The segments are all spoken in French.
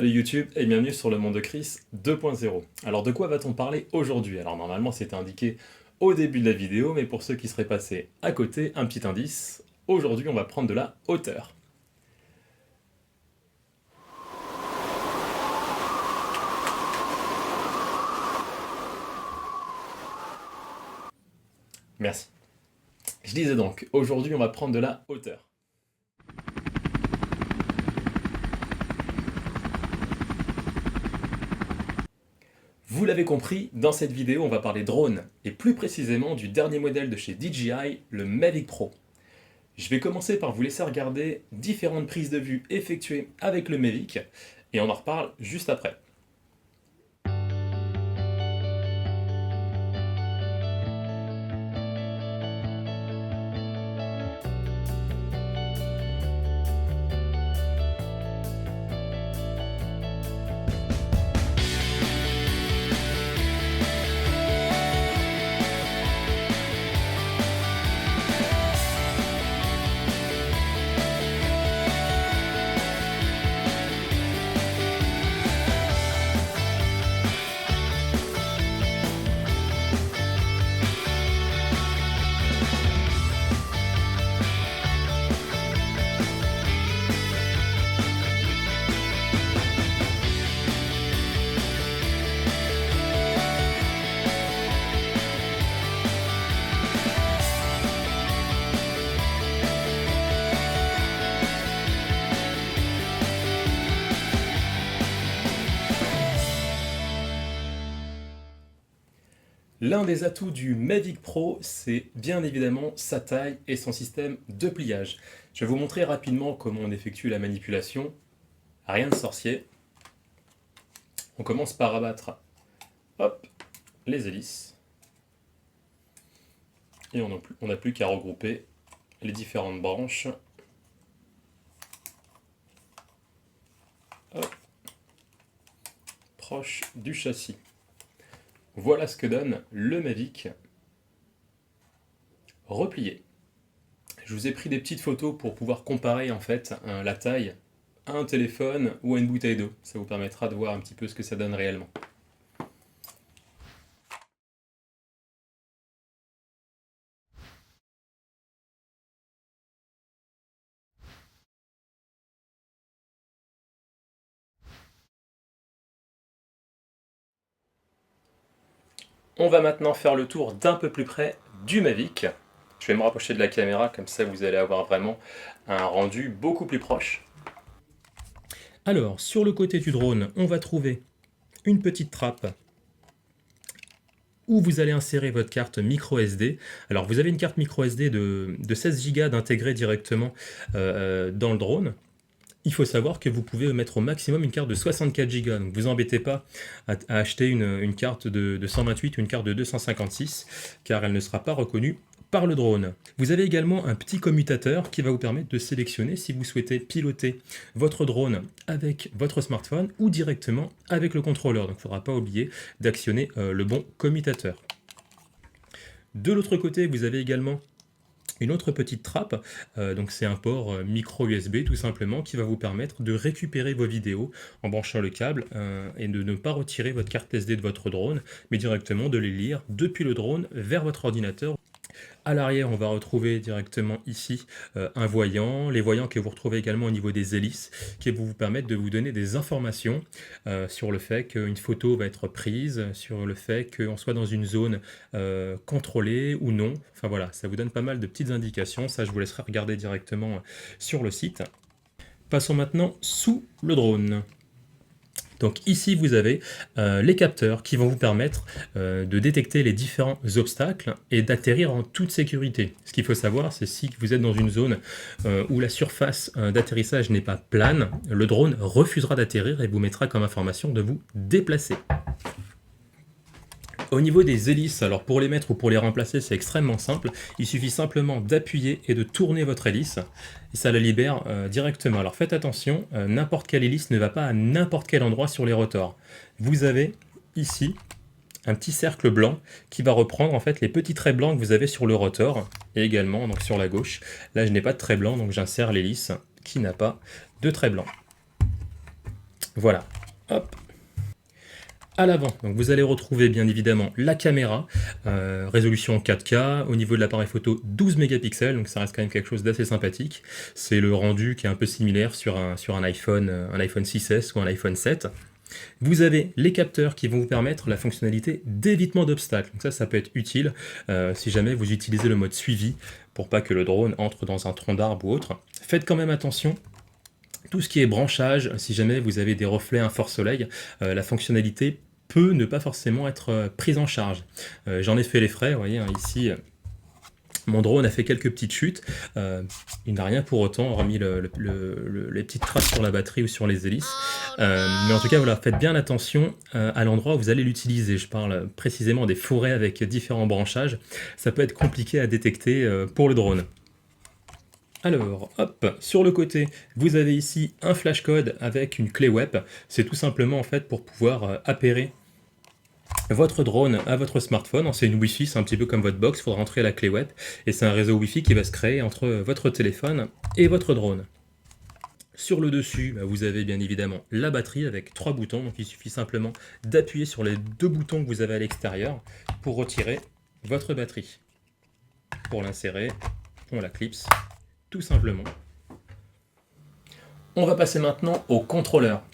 Salut YouTube et bienvenue sur le monde de Chris 2.0. Alors de quoi va-t-on parler aujourd'hui? Alors normalement c'était indiqué au début de la vidéo, mais pour ceux qui seraient passés à côté, un petit indice. Aujourd'hui on va prendre de la hauteur. Merci. Je disais donc, aujourd'hui on va prendre de la hauteur. Vous l'avez compris, dans cette vidéo on va parler drone, et plus précisément du dernier modèle de chez DJI, le Mavic Pro. Je vais commencer par vous laisser regarder différentes prises de vue effectuées avec le Mavic, et on en reparle juste après. L'un des atouts du Mavic Pro, c'est bien évidemment sa taille et son système de pliage. Je vais vous montrer rapidement comment on effectue la manipulation. Rien de sorcier. On commence par abattre hop, les hélices. Et on n'a plus qu'à regrouper les différentes branches. Hop, proche du châssis. Voilà ce que donne le Mavic replié. Je vous ai pris des petites photos pour pouvoir comparer en fait la taille à un téléphone ou à une bouteille d'eau. Ça vous permettra de voir un petit peu ce que ça donne réellement. On va maintenant faire le tour d'un peu plus près du Mavic. Je vais me rapprocher de la caméra, comme ça vous allez avoir vraiment un rendu beaucoup plus proche. Alors, sur le côté du drone, on va trouver une petite trappe où vous allez insérer votre carte micro SD. Alors, vous avez une carte micro SD de 16 Go d'intégrer directement dans le drone. Il faut savoir que vous pouvez mettre au maximum une carte de 64 Go, donc vous embêtez pas à acheter une carte de 128 ou une carte de 256, car elle ne sera pas reconnue par le drone. Vous avez également un petit commutateur qui va vous permettre de sélectionner si vous souhaitez piloter votre drone avec votre smartphone ou directement avec le contrôleur. Donc il ne faudra pas oublier d'actionner le bon commutateur. De l'autre côté, vous avez également une autre petite trappe, donc c'est un port micro USB tout simplement qui va vous permettre de récupérer vos vidéos en branchant le câble et de ne pas retirer votre carte SD de votre drone, mais directement de les lire depuis le drone vers votre ordinateur. À l'arrière, on va retrouver directement ici un voyant, les voyants que vous retrouvez également au niveau des hélices, qui vont vous permettre de vous donner des informations sur le fait qu'une photo va être prise, sur le fait qu'on soit dans une zone contrôlée ou non. Enfin voilà, ça vous donne pas mal de petites indications, ça je vous laisserai regarder directement sur le site. Passons maintenant sous le drone. Donc ici vous avez les capteurs qui vont vous permettre de détecter les différents obstacles et d'atterrir en toute sécurité. Ce qu'il faut savoir, c'est si vous êtes dans une zone où la surface d'atterrissage n'est pas plane, le drone refusera d'atterrir et vous mettra comme information de vous déplacer. Au niveau des hélices, alors pour les mettre ou pour les remplacer, c'est extrêmement simple. Il suffit simplement d'appuyer et de tourner votre hélice et ça la libère directement. Alors faites attention, n'importe quelle hélice ne va pas à n'importe quel endroit sur les rotors. Vous avez ici un petit cercle blanc qui va reprendre en fait les petits traits blancs que vous avez sur le rotor et également donc sur la gauche. Là je n'ai pas de trait blanc donc j'insère l'hélice qui n'a pas de trait blanc. Voilà, hop. À l'avant, donc vous allez retrouver bien évidemment la caméra, résolution 4K, au niveau de l'appareil photo 12 mégapixels, donc ça reste quand même quelque chose d'assez sympathique. C'est le rendu qui est un peu similaire sur un iPhone 6S ou un iPhone 7. Vous avez les capteurs qui vont vous permettre la fonctionnalité d'évitement d'obstacles. Donc ça peut être utile si jamais vous utilisez le mode suivi pour pas que le drone entre dans un tronc d'arbre ou autre. Faites quand même attention. Tout ce qui est branchage, si jamais vous avez des reflets un fort soleil, la fonctionnalité peut ne pas forcément être prise en charge. J'en ai fait les frais, vous voyez hein, ici, mon drone a fait quelques petites chutes, il n'a rien pour autant, hormis les petites traces sur la batterie ou sur les hélices. Mais en tout cas, voilà, faites bien attention à l'endroit où vous allez l'utiliser. Je parle précisément des forêts avec différents branchages. Ça peut être compliqué à détecter pour le drone. Alors, hop, sur le côté, vous avez ici un flashcode avec une clé web. C'est tout simplement en fait pour pouvoir appairer votre drone à votre smartphone. C'est une Wi-Fi, c'est un petit peu comme votre box, il faudra rentrer la clé web. Et c'est un réseau Wi-Fi qui va se créer entre votre téléphone et votre drone. Sur le dessus, vous avez bien évidemment la batterie avec 3 boutons. Donc il suffit simplement d'appuyer sur les 2 boutons que vous avez à l'extérieur pour retirer votre batterie. Pour l'insérer, on la clipse. Tout simplement. On va passer maintenant au contrôleur.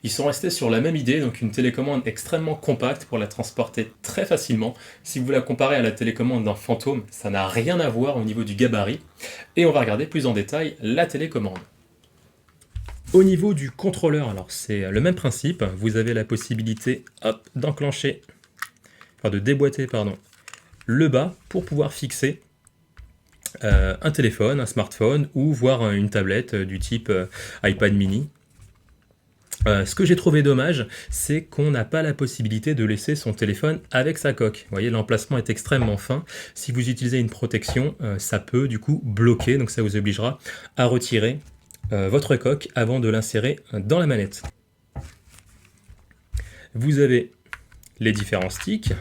Ils sont restés sur la même idée, donc une télécommande extrêmement compacte pour la transporter très facilement. Si vous la comparez à la télécommande d'un Phantom, ça n'a rien à voir au niveau du gabarit. Et on va regarder plus en détail la télécommande. Au niveau du contrôleur, alors c'est le même principe. Vous avez la possibilité d'enclencher, enfin de déboîter, pardon, le bas pour pouvoir fixer un téléphone, un smartphone ou voire une tablette du type iPad mini. Ce que j'ai trouvé dommage, c'est qu'on n'a pas la possibilité de laisser son téléphone avec sa coque. Vous voyez, l'emplacement est extrêmement fin. Si vous utilisez une protection, ça peut du coup bloquer, donc ça vous obligera à retirer votre coque avant de l'insérer dans la manette. Vous avez les différents sticks.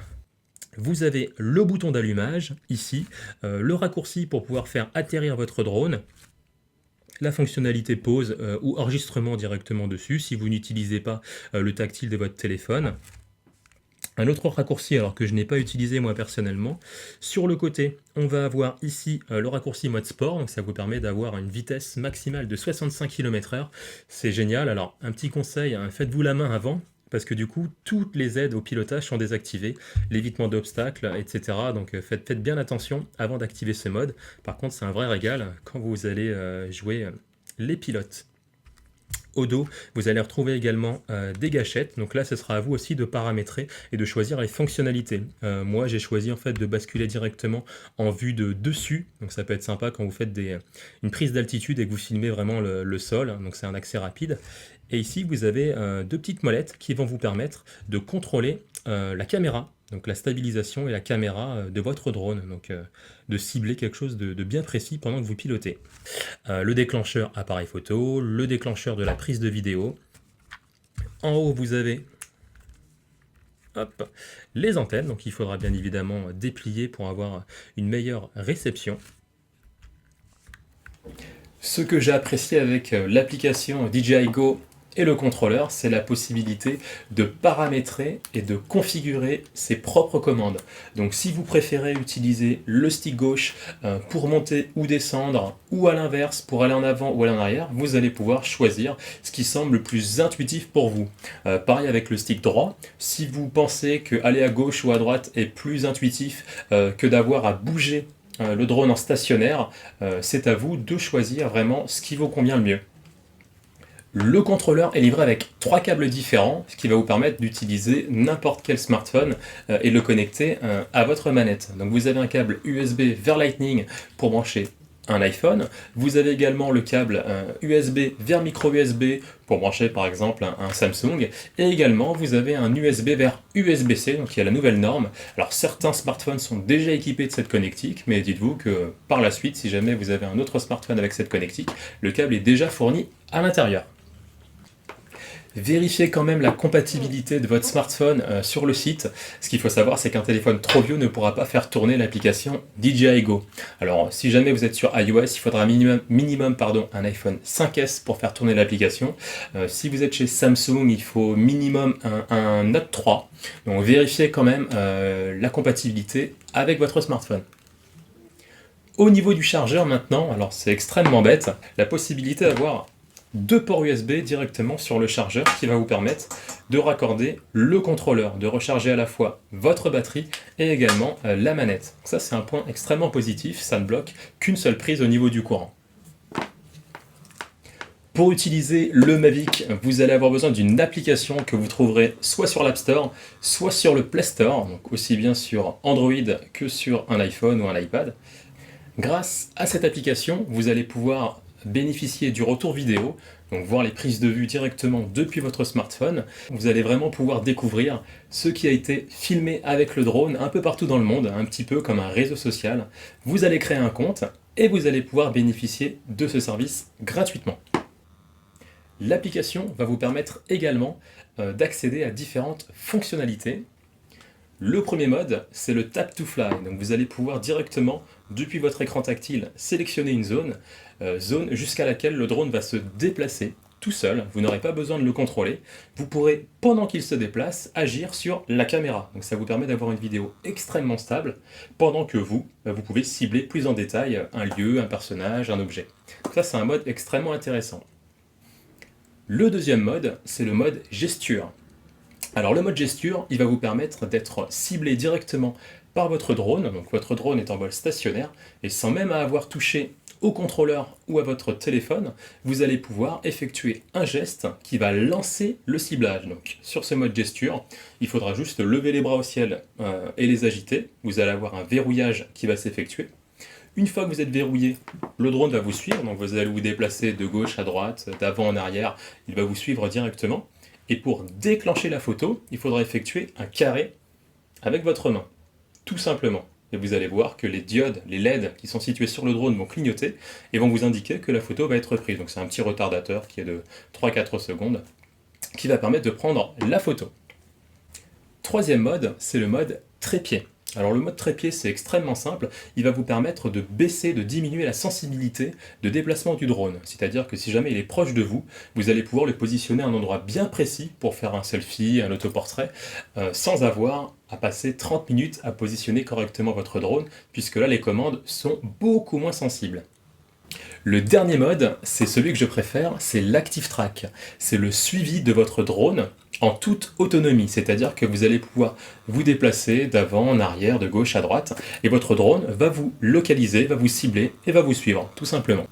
Vous avez le bouton d'allumage, ici, le raccourci pour pouvoir faire atterrir votre drone, la fonctionnalité pause ou enregistrement directement dessus, si vous n'utilisez pas le tactile de votre téléphone. Un autre raccourci, alors que je n'ai pas utilisé moi personnellement. Sur le côté, on va avoir ici le raccourci mode sport, donc ça vous permet d'avoir une vitesse maximale de 65 km/h. C'est génial. Alors, un petit conseil, hein, faites-vous la main avant, parce que du coup, toutes les aides au pilotage sont désactivées, l'évitement d'obstacles, etc. Donc faites bien attention avant d'activer ce mode. Par contre, c'est un vrai régal quand vous allez jouer les pilotes. Au dos, vous allez retrouver également des gâchettes. Donc là, ce sera à vous aussi de paramétrer et de choisir les fonctionnalités. Moi, j'ai choisi en fait de basculer directement en vue de dessus. Donc ça peut être sympa quand vous faites une prise d'altitude et que vous filmez vraiment le sol. Donc c'est un accès rapide. Et ici, vous avez 2 petites molettes qui vont vous permettre de contrôler la caméra, donc la stabilisation et la caméra de votre drone, donc de cibler quelque chose de bien précis pendant que vous pilotez. Le déclencheur appareil photo, le déclencheur de la prise de vidéo. En haut, vous avez les antennes, donc il faudra bien évidemment déplier pour avoir une meilleure réception. Ce que j'ai apprécié avec l'application DJI Go et le contrôleur, c'est la possibilité de paramétrer et de configurer ses propres commandes. Donc si vous préférez utiliser le stick gauche pour monter ou descendre, ou à l'inverse pour aller en avant ou aller en arrière, vous allez pouvoir choisir ce qui semble le plus intuitif pour vous. Pareil avec le stick droit, si vous pensez que aller à gauche ou à droite est plus intuitif que d'avoir à bouger le drone en stationnaire, c'est à vous de choisir vraiment ce qui vous convient le mieux. Le contrôleur est livré avec 3 câbles différents, ce qui va vous permettre d'utiliser n'importe quel smartphone et de le connecter à votre manette. Donc vous avez un câble USB vers Lightning pour brancher un iPhone. Vous avez également le câble USB vers micro USB pour brancher par exemple un Samsung. Et également vous avez un USB vers USB-C, donc il y a la nouvelle norme. Alors certains smartphones sont déjà équipés de cette connectique, mais dites-vous que par la suite, si jamais vous avez un autre smartphone avec cette connectique, le câble est déjà fourni à l'intérieur. Vérifiez quand même la compatibilité de votre smartphone sur le site. Ce qu'il faut savoir, c'est qu'un téléphone trop vieux ne pourra pas faire tourner l'application DJI Go. Alors, si jamais vous êtes sur iOS, il faudra minimum un iPhone 5S pour faire tourner l'application. Si vous êtes chez Samsung, il faut minimum un Note 3. Donc, vérifiez quand même la compatibilité avec votre smartphone. Au niveau du chargeur maintenant, alors c'est extrêmement bête, la possibilité d'avoir deux ports USB directement sur le chargeur qui va vous permettre de raccorder le contrôleur, de recharger à la fois votre batterie et également la manette. Ça c'est un point extrêmement positif, ça ne bloque qu'une seule prise au niveau du courant. Pour utiliser le Mavic, vous allez avoir besoin d'une application que vous trouverez soit sur l'App Store, soit sur le Play Store, donc aussi bien sur Android que sur un iPhone ou un iPad. Grâce à cette application, vous allez pouvoir bénéficier du retour vidéo, donc voir les prises de vue directement depuis votre smartphone. Vous allez vraiment pouvoir découvrir ce qui a été filmé avec le drone un peu partout dans le monde, un petit peu comme un réseau social. Vous allez créer un compte et vous allez pouvoir bénéficier de ce service gratuitement. L'application va vous permettre également d'accéder à différentes fonctionnalités. Le premier mode, c'est le Tap to Fly. Donc vous allez pouvoir directement, depuis votre écran tactile, sélectionner une zone jusqu'à laquelle le drone va se déplacer tout seul. Vous n'aurez pas besoin de le contrôler. Vous pourrez, pendant qu'il se déplace, agir sur la caméra. Donc ça vous permet d'avoir une vidéo extrêmement stable, pendant que vous pouvez cibler plus en détail un lieu, un personnage, un objet. Donc ça, c'est un mode extrêmement intéressant. Le deuxième mode, c'est le mode gesture. Alors le mode gesture, il va vous permettre d'être ciblé directement par votre drone, donc votre drone est en vol stationnaire, et sans même avoir touché au contrôleur ou à votre téléphone, vous allez pouvoir effectuer un geste qui va lancer le ciblage. Donc sur ce mode gesture, il faudra juste lever les bras au ciel et les agiter, vous allez avoir un verrouillage qui va s'effectuer. Une fois que vous êtes verrouillé, le drone va vous suivre, donc vous allez vous déplacer de gauche à droite, d'avant en arrière, il va vous suivre directement. Et pour déclencher la photo, il faudra effectuer un carré avec votre main, tout simplement. Et vous allez voir que les diodes, les LED qui sont situés sur le drone vont clignoter et vont vous indiquer que la photo va être prise. Donc c'est un petit retardateur qui est de 3-4 secondes qui va permettre de prendre la photo. Troisième mode, c'est le mode trépied. Alors le mode trépied, c'est extrêmement simple, il va vous permettre de baisser, de diminuer la sensibilité de déplacement du drone. C'est-à-dire que si jamais il est proche de vous, vous allez pouvoir le positionner à un endroit bien précis pour faire un selfie, un autoportrait, sans avoir à passer 30 minutes à positionner correctement votre drone, puisque là les commandes sont beaucoup moins sensibles. Le dernier mode, c'est celui que je préfère, c'est l'Active Track. C'est le suivi de votre drone en toute autonomie, c'est-à-dire que vous allez pouvoir vous déplacer d'avant, en arrière, de gauche à droite, et votre drone va vous localiser, va vous cibler et va vous suivre, tout simplement.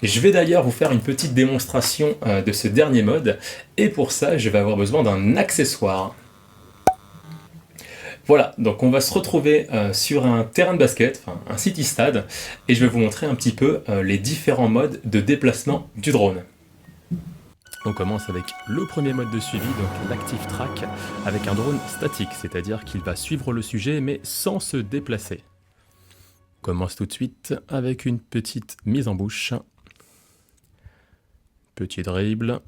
Je vais d'ailleurs vous faire une petite démonstration de ce dernier mode, et pour ça, je vais avoir besoin d'un accessoire. Voilà, donc on va se retrouver sur un terrain de basket, enfin un city stade, et je vais vous montrer un petit peu les différents modes de déplacement du drone. On commence avec le premier mode de suivi, donc l'Active Track, avec un drone statique, c'est-à-dire qu'il va suivre le sujet mais sans se déplacer. On commence tout de suite avec une petite mise en bouche. Petit dribble,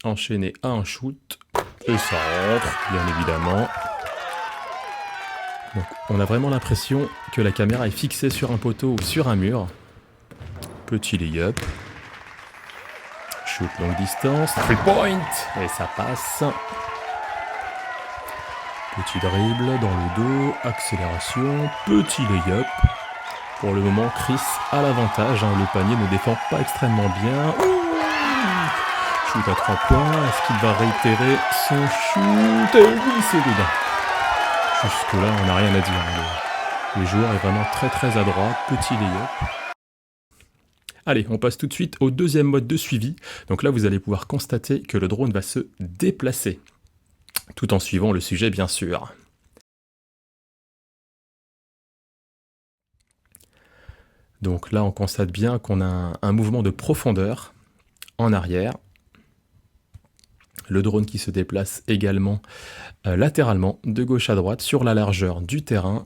enchaîné à un shoot, et ça rentre, bien évidemment. Donc on a vraiment l'impression que la caméra est fixée sur un poteau ou sur un mur. Petit lay-up. Shoot longue distance, 3 point, et ça passe. Petit dribble dans le dos, accélération, petit lay-up. Pour le moment, Chris a l'avantage, le panier ne défend pas extrêmement bien. Shoot à 3 points, est-ce qu'il va réitérer son shoot? Et oui, c'est dedans. Jusque là, on n'a rien à dire. Le joueur est vraiment très adroit, petit lay-up. Allez, on passe tout de suite au deuxième mode de suivi. Donc là, vous allez pouvoir constater que le drone va se déplacer, tout en suivant le sujet, bien sûr. Donc là, on constate bien qu'on a un mouvement de profondeur en arrière. Le drone qui se déplace également latéralement, de gauche à droite, sur la largeur du terrain.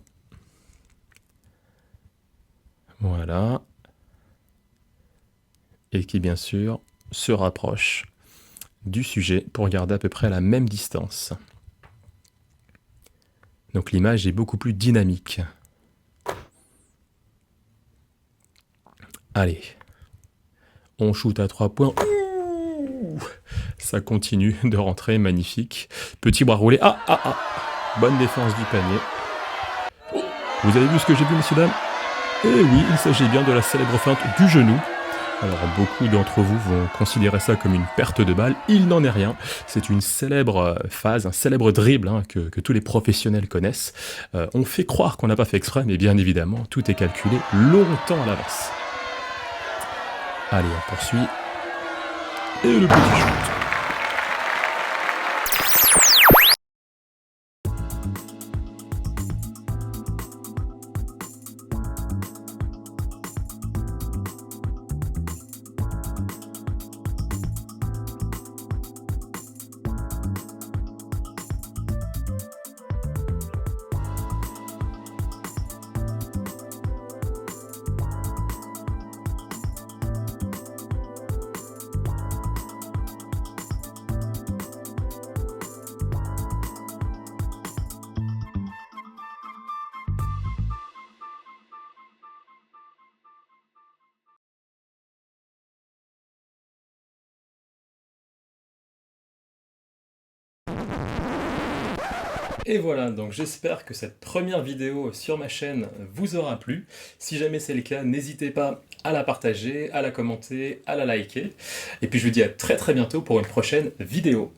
Voilà. Et qui, bien sûr, se rapproche du sujet pour garder à peu près la même distance. Donc l'image est beaucoup plus dynamique. Allez, on shoot à 3 points. Ouh, ça continue de rentrer, magnifique. Petit bras roulé. Bonne défense du panier. Oh, vous avez vu ce que j'ai vu, messieurs, dames? Eh oui, il s'agit bien de la célèbre feinte du genou. Alors beaucoup d'entre vous vont considérer ça comme une perte de balle. Il n'en est rien. C'est une célèbre phase, un célèbre dribble que tous les professionnels connaissent. On fait croire qu'on n'a pas fait exprès, mais bien évidemment, tout est calculé longtemps à l'avance. Allez, on poursuit. Et le petit shoot. Et voilà, donc j'espère que cette première vidéo sur ma chaîne vous aura plu. Si jamais c'est le cas, n'hésitez pas à la partager, à la commenter, à la liker. Et puis je vous dis à très bientôt pour une prochaine vidéo.